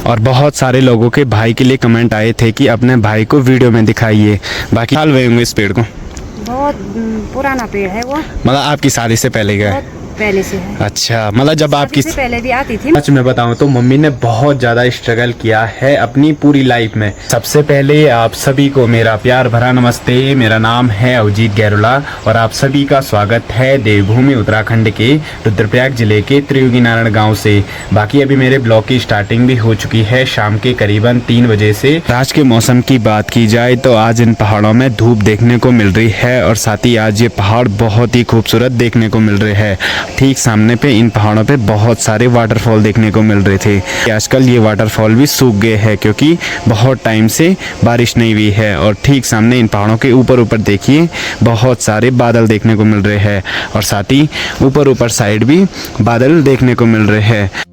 और बहुत सारे लोगों के भाई के लिए कमेंट आए थे कि अपने भाई को वीडियो में दिखाइए। बाकी साल हुए होंगे इस पेड़ को? बहुत पुराना पेड़ है वो, मतलब आपकी शादी से पहले का है? पहले से है। अच्छा, मतलब जब आपकी से पहले भी आती थी। सच में बताऊं तो मम्मी ने बहुत ज़्यादा स्ट्रगल किया है अपनी पूरी लाइफ में। सबसे पहले आप सभी को मेरा प्यार भरा नमस्ते। मेरा नाम है अवजीत गैरोला और आप सभी का स्वागत है देवभूमि उत्तराखंड के रुद्रप्रयाग जिले के त्रियुगी नारायण गाँव से। बाकी अभी मेरे ब्लॉग की स्टार्टिंग भी हो चुकी है शाम के करीबन 3 बजे से। आज के मौसम की बात की जाए तो आज इन पहाड़ों में धूप देखने को मिल रही है और साथ ही आज ये पहाड़ बहुत ही खूबसूरत देखने को मिल रहे हैं। ठीक सामने पे इन पहाड़ों पे बहुत सारे वाटरफॉल देखने को मिल रहे थे। आजकल ये वाटरफॉल भी सूख गए हैं क्योंकि बहुत टाइम से बारिश नहीं हुई है। और ठीक सामने इन पहाड़ों के ऊपर देखिए बहुत सारे बादल देखने को मिल रहे हैं और साथ ही ऊपर साइड भी बादल देखने को मिल रहे हैं।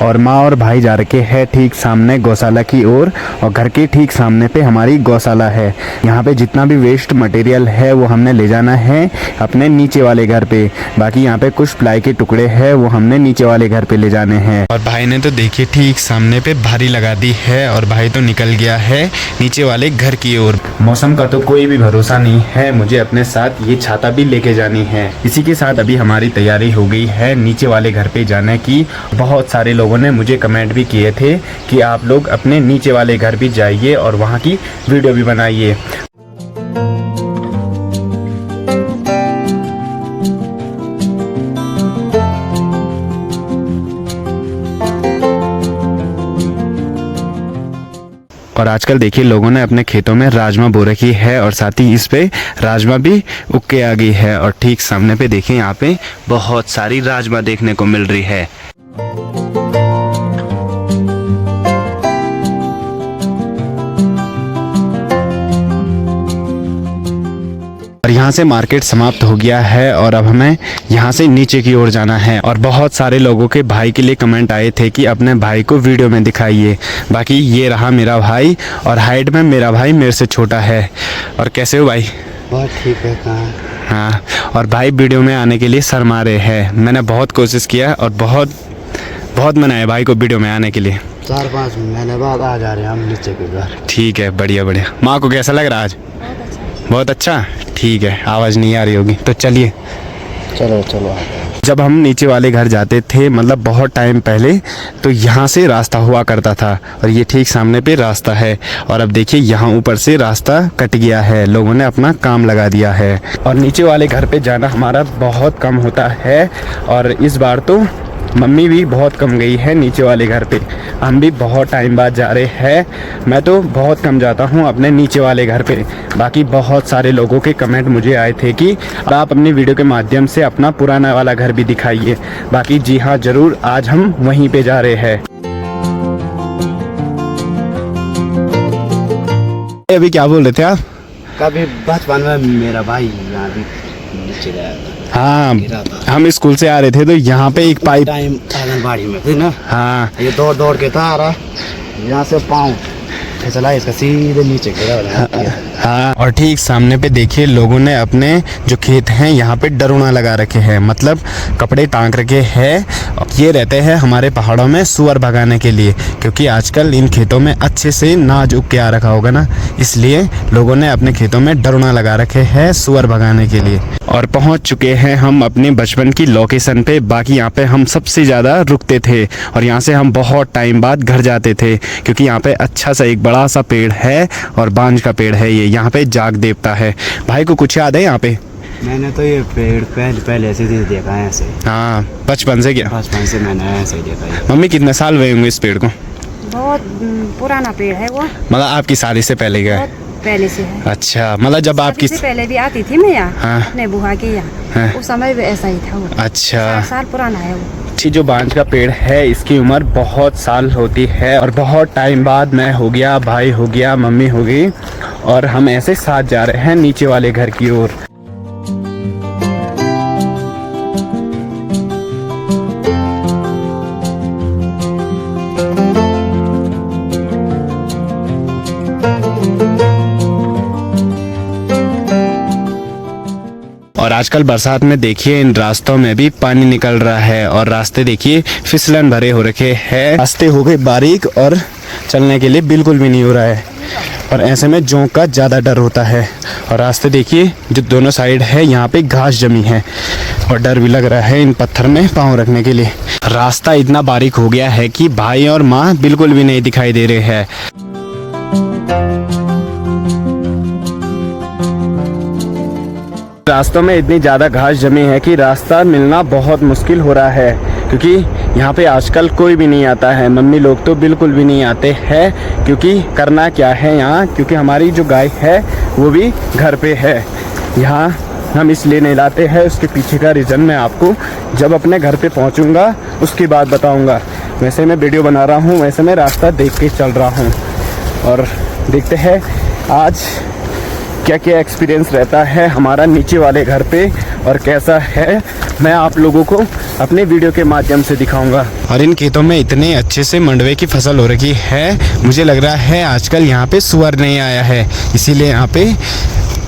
और माँ और भाई जा रखे हैं ठीक सामने गौशाला की ओर और घर के ठीक सामने पे हमारी गौशाला है। यहाँ पे जितना भी वेस्ट मटेरियल है वो हमने ले जाना है अपने नीचे वाले घर पे। बाकी यहाँ पे कुछ प्लाई के टुकड़े हैं वो हमने नीचे वाले घर पे ले जाने हैं। और भाई ने तो देखिए ठीक सामने पे भारी लगा दी है और भाई तो निकल गया है नीचे वाले घर की ओर। मौसम का तो कोई भी भरोसा नहीं है, मुझे अपने साथ ये छाता भी लेके जानी है। इसी के साथ अभी हमारी तैयारी हो गई है नीचे वाले घर पे जाने की। बहुत सारे लोगों ने मुझे कमेंट भी किए थे कि आप लोग अपने नीचे वाले घर भी जाइए और वहाँ की वीडियो भी बनाइए। और आजकल देखिए लोगों ने अपने खेतों में राजमा बो रखी है और साथ ही इस पे राजमा भी उग के आ गई है। और ठीक सामने पे देखिए यहाँ पे बहुत सारी राजमा देखने को मिल रही है। और यहाँ से मार्केट समाप्त हो गया है और अब हमें यहाँ से नीचे की ओर जाना है। और बहुत सारे लोगों के भाई के लिए कमेंट आए थे कि अपने भाई को वीडियो में दिखाइए। बाकी ये रहा मेरा भाई और हाइट में मेरा भाई मेरे से छोटा है। और कैसे हो भाई? बहुत ठीक है। कहाँ? हाँ, और भाई वीडियो में आने के लिए शर्मा रहे हैं। मैंने बहुत कोशिश किया और बहुत मनाया भाई को वीडियो में आने के लिए। 4-5 महीने बाद आ जा रहे हैं हम नीचे के घर। ठीक है, बढ़िया बढ़िया। माँ को कैसा लग रहा आज? बहुत अच्छा। ठीक है, आवाज़ नहीं आ रही होगी तो चलिए चलो। जब हम नीचे वाले घर जाते थे मतलब बहुत टाइम पहले तो यहाँ से रास्ता हुआ करता था और ये ठीक सामने पे रास्ता है। और अब देखिए यहाँ ऊपर से रास्ता कट गया है, लोगों ने अपना काम लगा दिया है। और नीचे वाले घर पे जाना हमारा बहुत कम होता है और इस बार तो मम्मी भी बहुत कम गई है नीचे वाले घर पे। हम भी बहुत टाइम बाद जा रहे हैं। मैं तो बहुत कम जाता हूँ अपने नीचे वाले घर पे। बाकी बहुत सारे लोगों के कमेंट मुझे आए थे कि आप अपनी वीडियो के माध्यम से अपना पुराना वाला घर भी दिखाइए। बाकी जी हाँ ज़रूर, आज हम वहीं पे जा रहे हैं। अभी क्या बोल रहे थे आप? कभी बचपन में मेरा भाई यहाँ भी नीचे गया था। हाँ, हम स्कूल से आ रहे थे तो यहाँ पे एक पाइप टाइम आंगनबाड़ी में थी ना। हाँ, ये दौड़ के था आ रहा, यहाँ से पाँव फिसला, इसका सीधे नीचे गिरा। हाँ, और ठीक सामने पे देखिए लोगों ने अपने जो खेत हैं यहाँ पे डरोना लगा रखे हैं, मतलब कपड़े टांग रखे हैं। ये रहते हैं हमारे पहाड़ों में सुअर भगाने के लिए, क्योंकि आजकल इन खेतों में अच्छे से नाज उग के आ रखा होगा ना, इसलिए लोगों ने अपने खेतों में डरोना लगा रखे हैं सुअर भगाने के लिए। और पहुँच चुके हैं हम अपने बचपन की लोकेशन पे। बाकी यहाँ पे हम सबसे ज़्यादा रुकते थे और यहाँ से हम बहुत टाइम बाद घर जाते थे क्योंकि यहाँ पे अच्छा सा एक बड़ा सा पेड़ है और बांज का पेड़ है। ये यहाँ पे जाग देवता है। भाई को कुछ याद है यहाँ पे? मैंने तो ये पेड़ पहले से देखा है ऐसे। हाँ, बचपन से क्या? बचपन से मैंने ऐसे ही देखा है। मम्मी कितने साल हुए होंगे इस पेड़ को? बहुत पुराना पेड़ है वो, मतलब आपकी शादी से पहले का है? पहले से है। अच्छा, मतलब जब आपकी से पहले भी आती थी मैं यहाँ। हाँ। अपने बुआ के यहाँ। हाँ। उस समय भी ऐसा ही था वो। अच्छा, 4 साल पुराना है वो। जो बांज का पेड़ है इसकी उम्र बहुत साल होती है और बहुत टाइम बाद मैं हो गया, भाई हो गया, मम्मी हो गई और हम ऐसे साथ जा रहे हैं नीचे वाले घर की ओर। आजकल बरसात में देखिए इन रास्तों में भी पानी निकल रहा है और रास्ते देखिए फिसलन भरे हो रखे हैं। रास्ते हो गए बारीक और चलने के लिए बिल्कुल भी नहीं हो रहा है और ऐसे में जोंक का ज़्यादा डर होता है। और रास्ते देखिए जो दोनों साइड है यहाँ पे घास जमी है और डर भी लग रहा है इन पत्थर में पाँव रखने के लिए। रास्ता इतना बारीक हो गया है कि भाई और माँ बिल्कुल भी नहीं दिखाई दे रहे हैं। रास्तों में इतनी ज़्यादा घास जमी है कि रास्ता मिलना बहुत मुश्किल हो रहा है, क्योंकि यहाँ पे आजकल कोई भी नहीं आता है। मम्मी लोग तो बिल्कुल भी नहीं आते हैं, क्योंकि करना क्या है यहाँ, क्योंकि हमारी जो गाय है वो भी घर पे है। यहाँ हम इसलिए नहीं लाते हैं, उसके पीछे का रीज़न मैं आपको जब अपने घर पे पहुँचूँगा उसके बाद बताऊँगा। वैसे मैं वीडियो बना रहा हूँ, वैसे मैं रास्ता देख के चल रहा हूँ और देखते हैं आज क्या क्या एक्सपीरियंस रहता है हमारा नीचे वाले घर पे और कैसा है, मैं आप लोगों को अपने वीडियो के माध्यम से दिखाऊंगा। और इन खेतों में इतने अच्छे से मंडवे की फसल हो रखी है, मुझे लग रहा है आजकल यहाँ पे सुअर नहीं आया है, इसीलिए यहाँ पे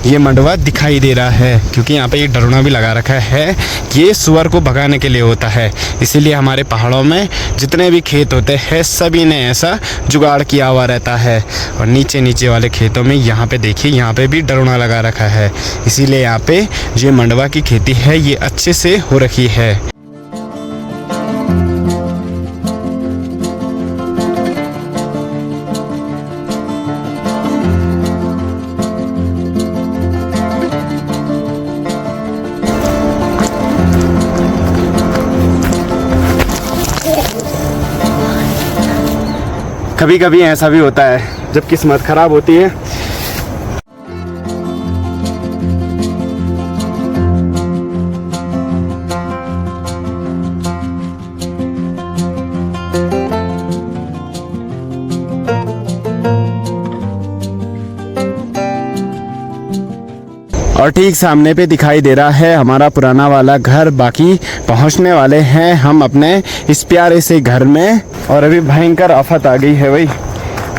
ये मंडवा दिखाई दे रहा है। क्योंकि यहाँ पे ये डरोना भी लगा रखा है, ये सुअर को भगाने के लिए होता है। इसीलिए हमारे पहाड़ों में जितने भी खेत होते हैं सभी ने ऐसा जुगाड़ किया हुआ रहता है। और नीचे नीचे वाले खेतों में यहाँ पे देखिए, यहाँ पे भी डरोना लगा रखा है। इसीलिए यहाँ पे जो मंडवा की खेती है ये अच्छे से हो रखी है। कभी कभी ऐसा भी होता है जब किस्मत खराब होती है। और ठीक सामने पे दिखाई दे रहा है हमारा पुराना वाला घर। बाकी पहुंचने वाले हैं हम अपने इस प्यारे से घर में। और अभी भयंकर आफत आ गई है भाई,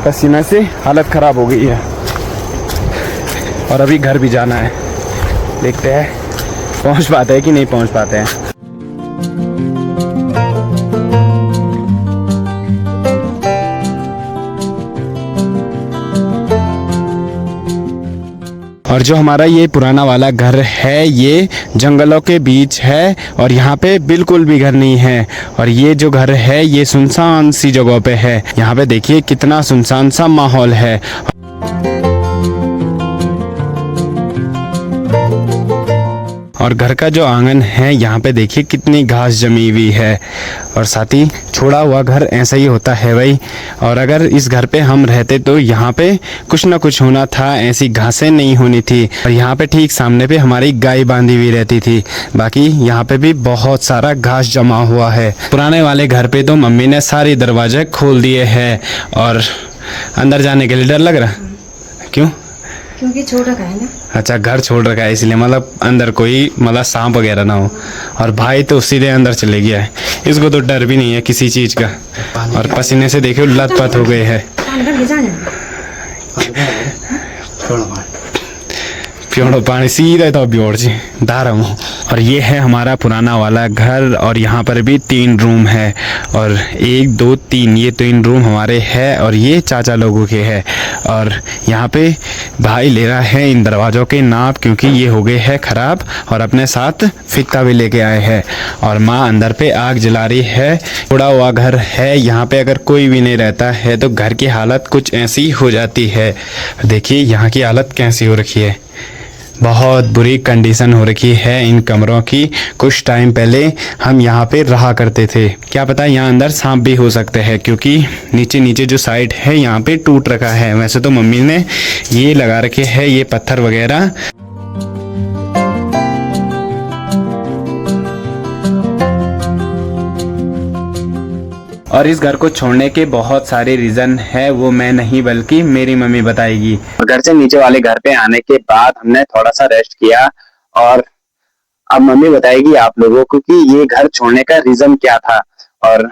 पसीने से हालत ख़राब हो गई है और अभी घर भी जाना है। देखते हैं पहुंच पाते हैं कि नहीं पहुंच पाते हैं। और जो हमारा ये पुराना वाला घर है ये जंगलों के बीच है और यहाँ पे बिल्कुल भी घर नहीं है। और ये जो घर है ये सुनसान सी जगह पे है। यहाँ पे देखिए कितना सुनसान सा माहौल है। और घर का जो आंगन है यहाँ पे देखिए कितनी घास जमी हुई है। और साथ ही छोड़ा हुआ घर ऐसा ही होता है भाई। और अगर इस घर पे हम रहते तो यहाँ पे कुछ ना कुछ होना था, ऐसी घासें नहीं होनी थी। और यहाँ पे ठीक सामने पे हमारी गाय बांधी हुई रहती थी। बाकी यहाँ पे भी बहुत सारा घास जमा हुआ है। पुराने वाले घर पे तो मम्मी ने सारे दरवाजे खोल दिए हैं और अंदर जाने के लिए डर लग रहा। क्यों? क्योंकि छोड़ रखा है ना। अच्छा, घर छोड़ रखा है इसलिए, मतलब अंदर कोई मतलब सांप वगैरह ना हो। और भाई तो सीधे अंदर चले गया है, इसको तो डर भी नहीं है किसी चीज़ का। और पसीने से देखिए लथपथ हो गए हैं। प्योड़ो पानी सीधा तो ब्योड़ जी धारा हूँ। और ये है हमारा पुराना वाला घर और यहाँ पर भी 3 रूम है। और 1 2 3 ये 3 रूम हमारे हैं और ये चाचा लोगों के हैं। और यहाँ पे भाई ले रहा है इन दरवाज़ों के नाप, क्योंकि ये हो गए हैं ख़राब। और अपने साथ फित्ता भी लेके आए हैं। और माँ अंदर पे आग जला रही है। उड़ा हुआ घर है, यहाँ पे अगर कोई भी नहीं रहता है तो घर की हालत कुछ ऐसी हो जाती है। देखिए यहाँ की हालत कैसी हो रखी है, बहुत बुरी कंडीशन हो रखी है इन कमरों की। कुछ टाइम पहले हम यहाँ पे रहा करते थे, क्या पता यहाँ अंदर सांप भी हो सकते हैं, क्योंकि नीचे नीचे जो साइड है यहाँ पे टूट रखा है। वैसे तो मम्मी ने ये लगा रखे है ये पत्थर वगैरह। और इस घर को छोड़ने के बहुत सारे रीजन है, वो मैं नहीं बल्कि मेरी मम्मी बताएगी। घर से नीचे वाले घर पे आने के बाद हमने थोड़ा सा रेस्ट किया और अब मम्मी बताएगी आप लोगों को कि ये घर छोड़ने का रीजन क्या था। और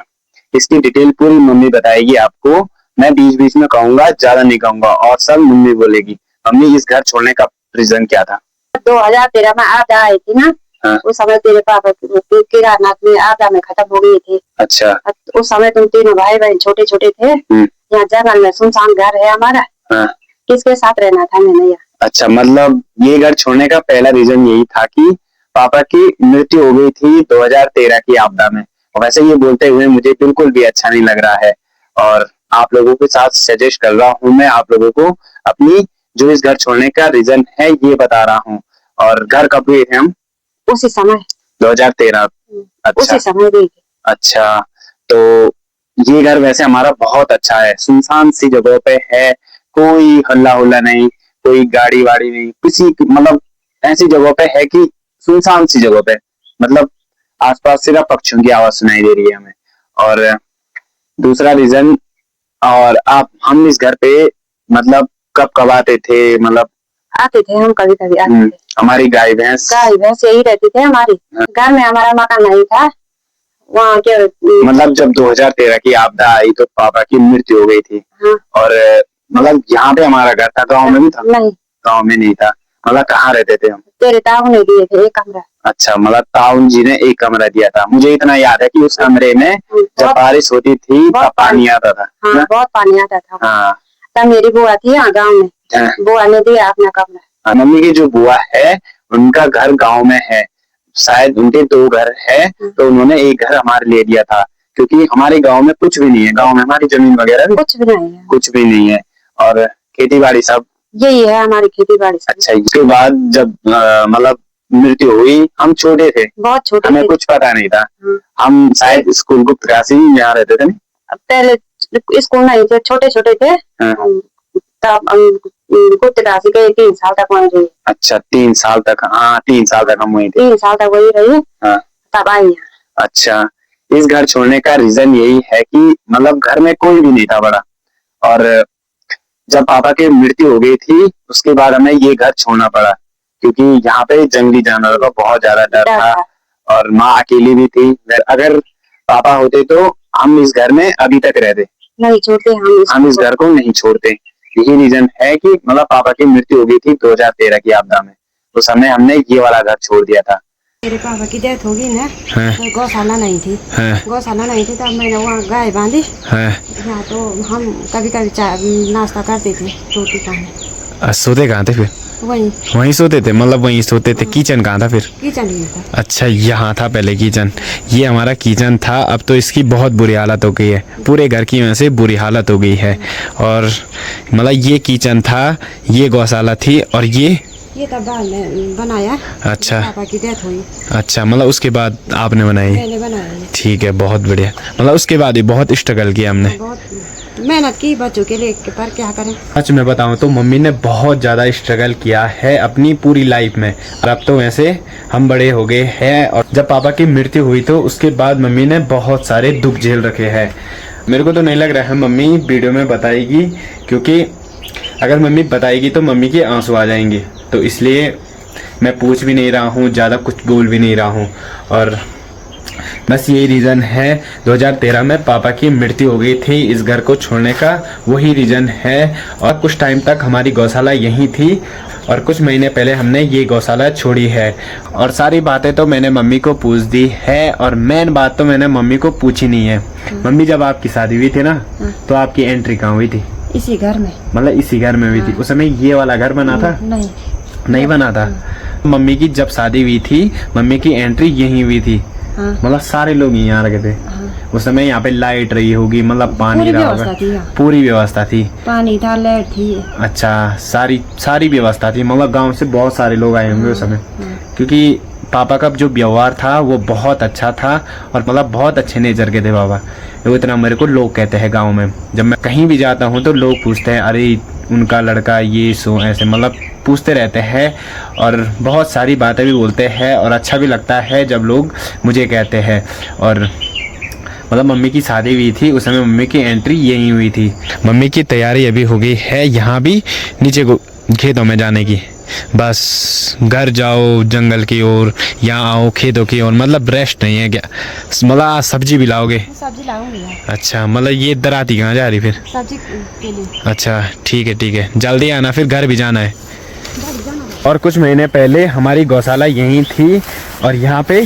इसकी डिटेल पूरी मम्मी बताएगी आपको। मैं बीच बीच में कहूंगा, ज्यादा नहीं कहूंगा और सब मम्मी बोलेगी। मम्मी इस घर छोड़ने का रीजन क्या था? जब 2013 में आपदा आई थी ना, हाँ। उस समय तेरे पापा की केदारनाथ में आपदा में खत्म हो गई थी। अच्छा। उस समय तुम तीनों भाई बहन छोटे छोटे थे। यहाँ जंगल में सुनसान घर है हमारा। हाँ। किसके साथ रहना था मैंने यहाँ? अच्छा, मतलब ये घर छोड़ने का पहला रीजन यही था कि पापा की मृत्यु हो गई थी 2013 की आपदा में। और वैसे ये बोलते हुए मुझे बिल्कुल भी अच्छा नहीं लग रहा है और आप लोगों के साथ सजेस्ट कर रहा हूँ मैं आप लोगों को अपनी जो इस घर छोड़ने का रीजन है ये बता रहा हूँ। और घर कब गए थे हम? उसी समय 2013। अच्छा। उसी समय गई थी। अच्छा, तो ये घर वैसे हमारा बहुत अच्छा है, सुनसान सी जगह पे है, कोई हल्ला हुल्ला नहीं, कोई गाड़ी वाड़ी नहीं, किसी मतलब ऐसी जगह पे है कि सुनसान सी जगह पे, मतलब आसपास सिर्फ पक्षियों की आवाज सुनाई दे रही है हमें। और दूसरा रीजन, और आप हम इस घर पे मतलब कब कब आते थे? मतलब आते थे हम, कभी कभी आते थे। हमारी गाय भैंस यही रहती थी हमारी। घर में हमारा मकान नहीं था वहाँ के। मतलब जब 2013 की आपदा आई तो पापा की मृत्यु हो गई थी। हाँ। और मतलब यहाँ पे हमारा घर था, गाँव में भी था? नहीं, गाँव में नहीं था। मतलब कहाँ रहते थे हम? तेरे ताऊ ने दिए थे एक कमरा। अच्छा, मतलब ताऊ जी ने एक कमरा दिया था। मुझे इतना याद है कि उस कमरे में जब बारिश होती थी तब पानी आता था। हाँ, बहुत पानी आता था। हाँ। तब मेरी बुआ थी यहाँ गाँव में। हाँ। बुआ ने दिया अपना कमरा। मम्मी की जो बुआ है उनका घर गाँव में है, शायद उनके 2 घर है तो उन्होंने एक घर हमारे लिए दिया था, क्योंकि हमारे गांव में कुछ भी नहीं है। गांव में हमारी जमीन वगैरह भी कुछ भी नहीं है और खेती बाड़ी सब यही है हमारी खेती बाड़ी। अच्छा, इसके बाद जब मतलब मृत्यु हुई हम छोटे थे, बहुत छोटे, हमें कुछ पता नहीं था। हम शायद स्कूल गुप्तकाशी यहाँ रहते थे। पहले स्कूल नहीं थे, छोटे छोटे थे। तब गुप्तकाशी के 3 साल तक वहीं रही। अच्छा, 3 साल तक। हाँ, 3 साल तक हम वहीं थे। 3 साल तक वही रही। हाँ। तब आई। अच्छा, इस घर छोड़ने का रीजन यही है कि मतलब घर में कोई भी नहीं था बड़ा, और जब पापा की मृत्यु हो गई थी उसके बाद हमें ये घर छोड़ना पड़ा, क्योंकि यहाँ पे जंगली जानवरों का बहुत ज्यादा डर था और माँ अकेली भी थी। अगर पापा होते तो हम इस घर में अभी तक रहते, नहीं छोड़ते। हम इस घर को नहीं छोड़ते। यही रीजन है कि मतलब पापा की मृत्यु हो गई थी 2013 की आपदा में, उस समय हमने ये वाला घर छोड़ दिया था। मेरे पापा की डेथ होगी ना, तो गौशाला नहीं थी। गौशाला नहीं थी तब मैंने वहाँ गाय बांधी। यहाँ तो हम कभी कभी नाश्ता करते थे, रोटी पानी। सोते कहाँ थे फिर? वहीं सोते थे, मतलब वहीं सोते थे। किचन कहाँ था फिर? किचन ही था। अच्छा, यहाँ था पहले किचन। ये हमारा किचन था, अब तो इसकी बहुत बुरी हालत हो गई है, पूरे घर की वजह से बुरी हालत हो गई है। और मतलब ये किचन था, ये गौशाला थी और ये तब बाद में बनाया। अच्छा, पापा की डेथ हुई। अच्छा, मतलब उसके बाद आपने बनाई? मैंने बनाया। ठीक है, बहुत बढ़िया। मतलब उसके बाद ही बहुत स्ट्रगल किया हमने, बहुत मेहनत की बच्चों के लिए, पर क्या करें। सच में बताऊं तो मम्मी ने बहुत ज़्यादा स्ट्रगल किया है अपनी पूरी लाइफ में। और अब तो वैसे हम बड़े हो गए हैं, और जब पापा की मृत्यु हुई तो उसके बाद मम्मी ने बहुत सारे दुख झेल रखे हैं। मेरे को तो नहीं लग रहा है मम्मी वीडियो में बताएगी, क्योंकि अगर मम्मी बताएगी तो मम्मी के आंसू आ जाएंगे, तो इसलिए मैं पूछ भी नहीं रहा हूँ, ज़्यादा कुछ बोल भी नहीं रहा हूँ। और बस यही रीज़न है, 2013 में पापा की मृत्यु हो गई थी, इस घर को छोड़ने का वही रीज़न है। और कुछ टाइम तक हमारी गौशाला यहीं थी और कुछ महीने पहले हमने ये गौशाला छोड़ी है। और सारी बातें तो मैंने मम्मी को पूछ दी है, और मेन बात तो मैंने मम्मी को पूछी नहीं है। मम्मी, जब आपकी शादी हुई थी ना, तो आपकी एंट्री कहाँ हुई थी? इसी घर में। मतलब इसी घर में हुई थी? उस समय ये वाला घर बना था? नहीं बना था। मम्मी की जब शादी हुई थी, मम्मी की एंट्री यहीं हुई थी। मतलब सारे लोग यहाँ रखे थे। उस समय यहाँ पे लाइट रही होगी, मतलब पानी रहा होगा, पूरी व्यवस्था थी, पानी था, लाइट थी। अच्छा, सारी व्यवस्था थी। मतलब गांव से बहुत सारे लोग आए होंगे उस समय, क्योंकि पापा का जो व्यवहार था वो बहुत अच्छा था, और मतलब बहुत अच्छे नेचर के थे पापा। वो इतना मेरे को लोग कहते हैं गांव में, जब मैं कहीं भी जाता हूँ तो लोग पूछते हैं, अरे उनका लड़का ये सो ऐसे, मतलब पूछते रहते हैं, और बहुत सारी बातें भी बोलते हैं, और अच्छा भी लगता है जब लोग मुझे कहते हैं। और मतलब मम्मी की शादी हुई थी, उस समय मम्मी की एंट्री यहीं हुई थी। मम्मी की तैयारी अभी हो गई है यहाँ भी नीचे को खेतों में जाने की। बस घर जाओ जंगल की ओर, यहाँ आओ खेतों की ओर, मतलब रेस्ट नहीं है क्या? मतलब आज सब्जी भी लाओगे? सब्जी लाऊंगी। अच्छा, मतलब ये दराती कहाँ जा रही फिर? सब्जी के लिए। अच्छा, ठीक है, जल्दी आना, फिर घर भी जाना है। और कुछ महीने पहले हमारी गौशाला यहीं थी और यहाँ पे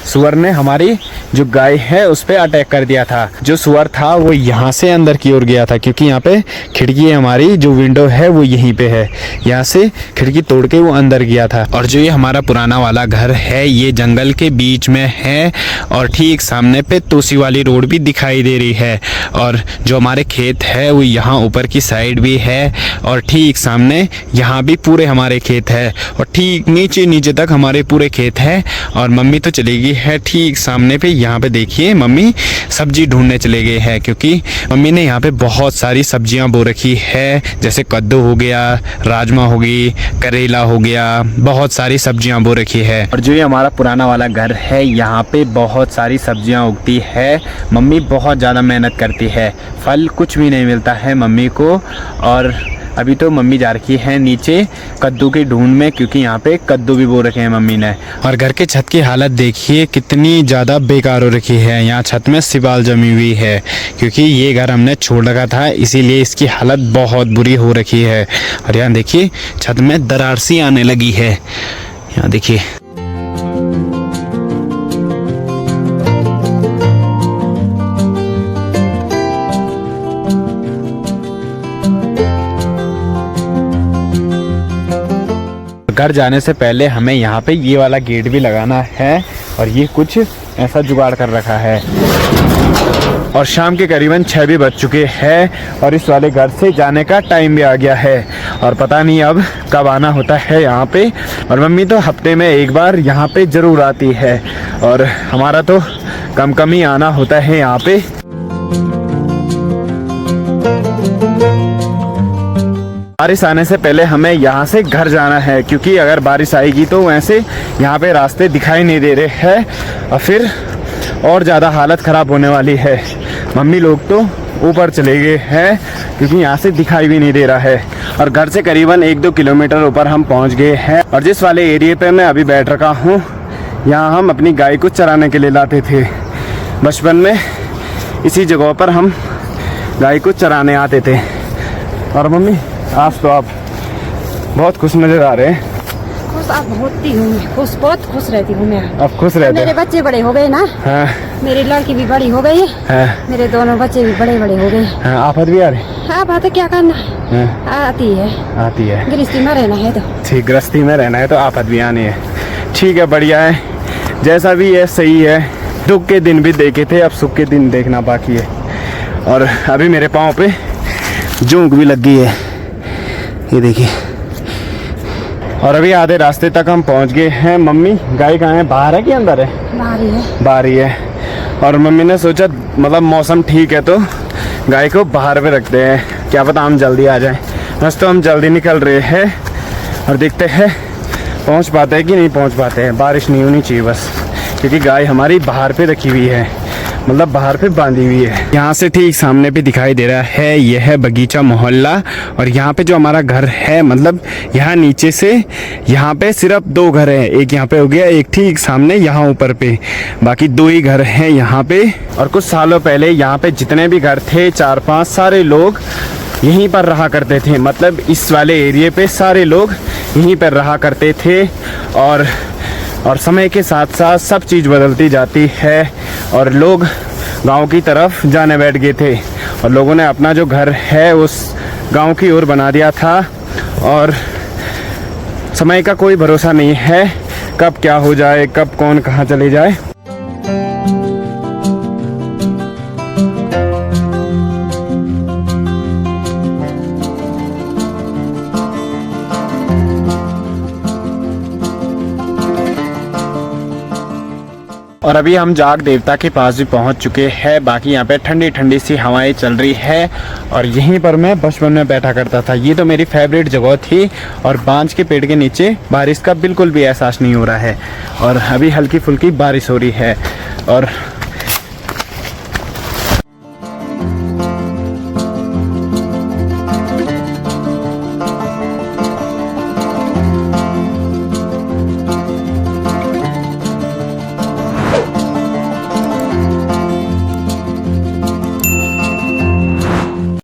सुअर ने हमारी जो गाय है उस पे अटैक कर दिया था। जो सुअर था वो यहाँ से अंदर की ओर गया था, क्योंकि यहाँ पे खिड़की हमारी जो विंडो है वो यहीं पे है, यहाँ से खिड़की तोड़ के वो अंदर गया था। और जो ये हमारा पुराना वाला घर है ये जंगल के बीच में है और ठीक सामने पे तोसी वाली रोड भी दिखाई दे रही है। और जो हमारे खेत है वो यहाँ ऊपर की साइड भी है और ठीक सामने यहाँ भी पूरे हमारे खेत है और ठीक नीचे नीचे तक हमारे पूरे खेत है। और मम्मी तो चली गई है ठीक सामने पे, यहाँ पे देखिए मम्मी सब्जी ढूंढने चले गए हैं, क्योंकि मम्मी ने यहाँ पे बहुत सारी सब्जियां बो रखी है, जैसे कद्दू हो गया, राजमा हो गई, करेला हो गया, बहुत सारी सब्जियां बो रखी है। और जो ये हमारा पुराना वाला घर है यहाँ पे बहुत सारी सब्जियां उगती है। मम्मी बहुत ज़्यादा मेहनत करती है, फल कुछ भी नहीं मिलता है मम्मी को। और अभी तो मम्मी जा रखी है नीचे कद्दू की ढूंढ में, क्योंकि यहाँ पे कद्दू भी बो रखे हैं मम्मी ने। और घर के छत की हालत देखिए कितनी ज़्यादा बेकार हो रखी है। यहाँ छत में सिवाल जमी हुई है, क्योंकि ये घर हमने छोड़ रखा था, इसीलिए इसकी हालत बहुत बुरी हो रखी है। और यहाँ देखिए छत में दरार सी आने लगी है, यहाँ देखिए। घर जाने से पहले हमें यहाँ पे ये वाला गेट भी लगाना है और ये कुछ ऐसा जुगाड़ कर रखा है। और शाम के करीबन 6 भी बज चुके हैं और इस वाले घर से जाने का टाइम भी आ गया है और पता नहीं अब कब आना होता है यहाँ पे। और मम्मी तो हफ्ते में एक बार यहाँ पे ज़रूर आती है और हमारा तो कम कम ही आना होता है यहाँ पे। बारिश आने से पहले हमें यहाँ से घर जाना है, क्योंकि अगर बारिश आएगी तो वैसे यहाँ पे रास्ते दिखाई नहीं दे रहे हैं और फिर और ज़्यादा हालत ख़राब होने वाली है। मम्मी लोग तो ऊपर चले गए हैं क्योंकि यहाँ से दिखाई भी नहीं दे रहा है। और घर से करीबन 1-2 किलोमीटर ऊपर हम पहुँच गए हैं। और जिस वाले एरिया पे मैं अभी बैठ रखा हूँ यहाँ हम अपनी गाय को चराने के लिए लाते थे। बचपन में इसी जगह पर हम गाय को चराने आते थे। और मम्मी आज तो आप बहुत खुश नजर आ रहे हैं। खुश आप होती हूँ, खुश बहुत खुश रहती हूँ मैं। आप खुश रहते मेरे बच्चे बड़े हो गए ना। हाँ। मेरी लड़की भी बड़ी हो गई है। मेरे दोनों बच्चे भी बड़े बड़े हो गए। हाँ, आफत भी आ रही। हाँ बात है, क्या करना आती है गृहस्थी में रहना है तो ठीक, गृहस्थी में रहना है तो आफत भी आनी है। ठीक है, बढ़िया है, जैसा भी है सही है। दुख के दिन भी देखे थे, अब सुख के दिन देखना बाकी है। और अभी मेरे पाँव पे जोंक भी लग गई है, ये देखिए। और अभी आधे रास्ते तक हम पहुंच गए हैं। मम्मी गाय कहाँ है, बाहर है कि अंदर है? बाहर ही है। बाहर ही है। और मम्मी ने सोचा मतलब मौसम ठीक है तो गाय को बाहर पे रखते हैं, क्या पता हम जल्दी आ जाएं। बस तो हम जल्दी निकल रहे हैं और देखते हैं पहुंच पाते हैं कि नहीं पहुंच पाते हैं। बारिश नहीं होनी चाहिए बस, क्योंकि गाय हमारी बाहर पे रखी हुई है, मतलब बाहर पे बांधी हुई है। यहाँ से ठीक सामने पे दिखाई दे रहा है यह है बगीचा मोहल्ला। और यहाँ पे जो हमारा घर है, मतलब यहाँ नीचे से यहाँ पे सिर्फ 2 घर हैं। एक यहाँ पे हो गया, एक ठीक सामने यहाँ ऊपर पे, बाकी 2 ही घर हैं यहाँ पे। और कुछ सालों पहले यहाँ पे जितने भी घर थे 4-5 सारे लोग यहीं पर रहा करते थे, मतलब इस वाले एरिए पे सारे लोग यहीं पर रहा करते थे। और समय के साथ साथ सब चीज़ बदलती जाती है और लोग गांव की तरफ जाने बैठ गए थे और लोगों ने अपना जो घर है उस गांव की ओर बना दिया था। और समय का कोई भरोसा नहीं है, कब क्या हो जाए, कब कौन कहाँ चले जाए। और अभी हम जाग देवता के पास भी पहुंच चुके हैं। बाकी यहाँ पे ठंडी ठंडी सी हवाएं चल रही है और यहीं पर मैं बचपन में बैठा करता था। ये तो मेरी फेवरेट जगह थी और बांज के पेड़ के नीचे बारिश का बिल्कुल भी एहसास नहीं हो रहा है। और अभी हल्की फुल्की बारिश हो रही है और